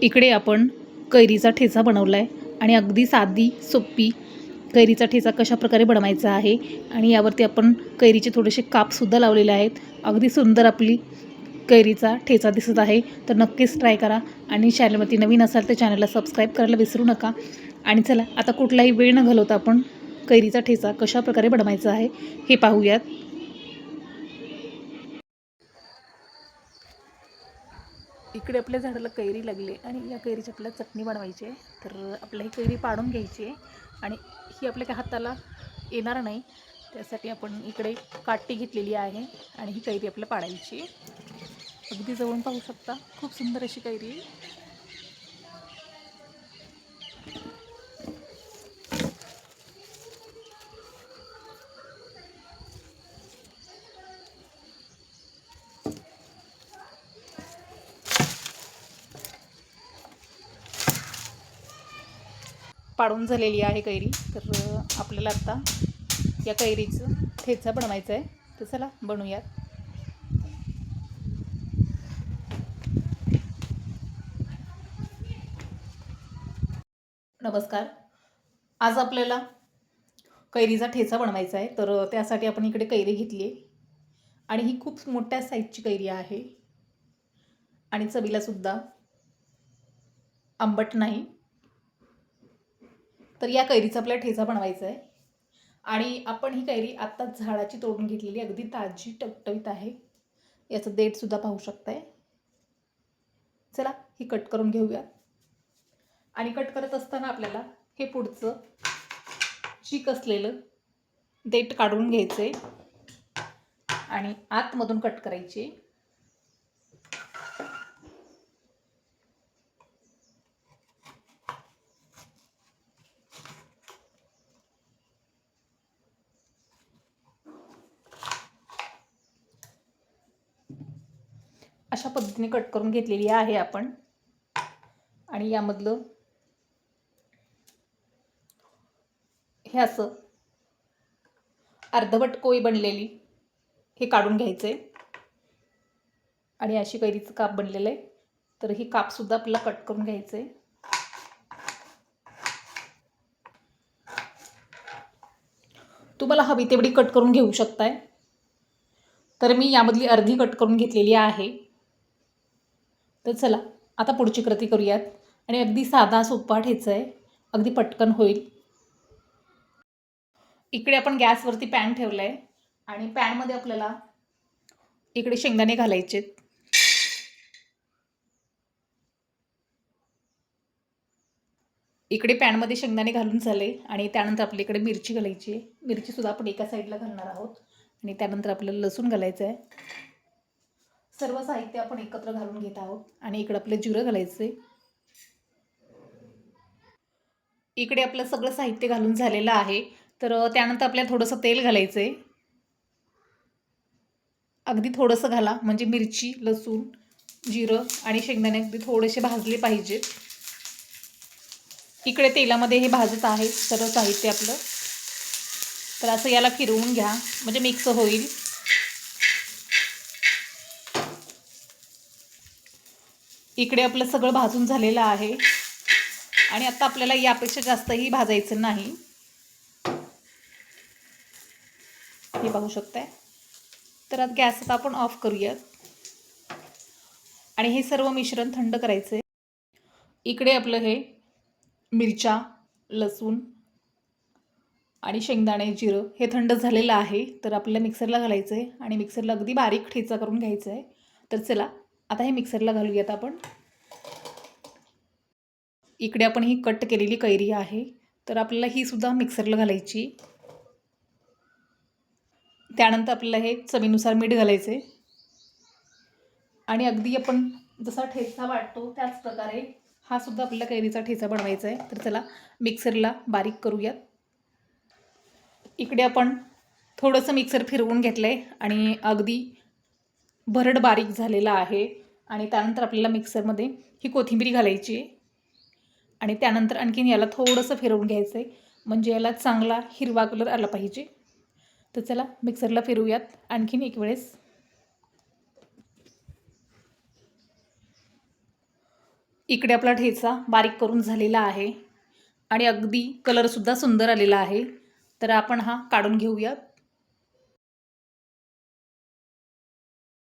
इकडे आपण कैरीचा ठेचा बनवला आहे आणि अगदी साधी सोपी कैरीचा ठेचा कशा प्रकारे बनवायचा आहे आणि यावरती आपण कैरीचे थोडेसे कापसुद्धा लावलेले आहेत. अगदी सुंदर आपली कैरीचा ठेचा दिसत आहे. तर नक्कीच ट्राय करा आणि चॅनलवरती नवीन असाल तर चॅनलला सबस्क्राईब करायला विसरू नका. आणि चला आता कुठलाही वेळ न घालवता आपण कैरीचा ठेचा कशा प्रकारे बनवायचा आहे हे पाहूयात. इकडे आपल्या झाडाला कैरी लागली आणि या कैरीची आपल्याला चटणी बनवायची आहे. तर आपल्याला ही कैरी पाडून घ्यायची आहे आणि ही आपल्या काही हाताला येणार नाही, त्यासाठी आपण इकडे काठी घेतलेली आहे आणि ही कैरी आपल्याला पाडायची आहे. अगदी जवळून पाहू शकता, खूप सुंदर अशी कैरी आहे. पाडून झालेली आहे कैरी. तर आपल्याला आता या कैरीचं ठेचा बनवायचा आहे. तर चला बनवूयात. नमस्कार. आज आपल्याला कैरीचा ठेचा बनवायचा आहे. तर त्यासाठी आपण इकडे कैरी घेतली आहे आणि ही खूप मोठ्या साईजची कैरी आहे आणि चवीला सुद्धा आंबट नाही. तर या कैरीचा आपल्याला ठेचा बनवायचा आहे आणि आपण ही कैरी आत्ताच झाडाची तोडून घेतलेली, अगदी ताजी टवटवीत आहे. याचं देठसुद्धा पाहू शकताय. चला ही कट करून घेऊया. आणि कट करत असताना आपल्याला हे पुढचं चीक असलेलं देठ काढून घ्यायचं आहे आणि आतमधून कट करायची. अशा पद्धतीने कट करून घेतलेली आहे आपण. आणि यामधलं हे असं अर्धवट कोय बनलेली हे काढून घ्यायचे आणि अशी कैरीचं काप बनलेलं आहे. तर ही कापसुद्धा आपल्याला कट करून घ्यायचं आहे. तुम्हाला हवी तेवढी कट करून घेऊ शकताय. तर मी यामधली अर्धी कट करून घेतलेली आहे. तर चला आता पुढची कृती करूयात. आणि अगदी साधा सोपा ठेचा आहे, अगदी पटकन होईल. इकडे आपण गॅसवरती पॅन ठेवला आहे आणि पॅनमध्ये आपल्याला इकडे शेंगदाणे घालायचे. इकडे पॅनमध्ये शेंगदाणे घालून झाले आणि त्यानंतर आपल्या इकडे मिरची घालायची. मिरचीसुद्धा आपण एका साईडला घालणार आहोत आणि त्यानंतर आपल्याला लसूण घालायचं आहे. सर्व साहित्य आपण एकत्र घालून घेत आहोत आणि इकडे आपलं जिरं घालायचं आहे. इकडे आपलं सगळं साहित्य घालून झालेलं आहे. तर त्यानंतर आपल्याला थोडंसं तेल घालायचं आहे. अगदी थोडंसं घाला, म्हणजे मिरची, लसूण, जिरं आणि शेंगदाणे अगदी थोडेसे भाजले पाहिजेत. इकडे तेलामध्ये हे भाजत आहे सर्व साहित्य आपलं. तर असं याला फिरवून घ्या, म्हणजे मिक्स होईल. इकडे आपलं सगळं भाजून झालेलं आहे आणि आता आपल्याला यापेक्षा जास्तही भाजायचं नाही. हे पाहू शकताय. तर आता गॅस आता आपण ऑफ करूयात आणि हे सर्व मिश्रण थंड करायचं आहे. इकडे आपलं हे मिरच्या, लसूण आणि शेंगदाणे, जिरं हे थंड झालेलं आहे. तर आपल्याला मिक्सरला घालायचं आहे आणि मिक्सरला अगदी बारीक ठेचा करून घ्यायचा आहे. तर चला आता हे मिक्सरला घालूयात आपण. इकडे आपण ही कट केलेली कैरी आहे, तर आपल्याला ही सुद्धा मिक्सरला घालायची. त्यानंतर आपल्याला हे चवीनुसार मीठ घालायचे आणि अगदी आपण जसा ठेचा वाटतो त्याच प्रकारे हा सुद्धा आपल्याला कैरीचा ठेचा बनवायचा आहे. तर चला मिक्सरला बारीक करूयात. इकडे आपण थोडंसं मिक्सर फिरवून घेतलं आहे आणि अगदी भरड बारीक झालेला आहे. आणि त्यानंतर आपल्याला मिक्सरमध्ये ही कोथिंबीर घालायची आणि त्यानंतर आणखीन याला थोडंसं फिरवून घ्यायचं आहे, म्हणजे याला चांगला हिरवा कलर आला पाहिजे. तर चला मिक्सरला फिरवूयात आणखीन एक वेळेस. इकडे आपला ठेचा बारीक करून झालेला आहे आणि अगदी कलरसुद्धा सुंदर आलेला आहे. तर आपण हा काढून घेऊयात.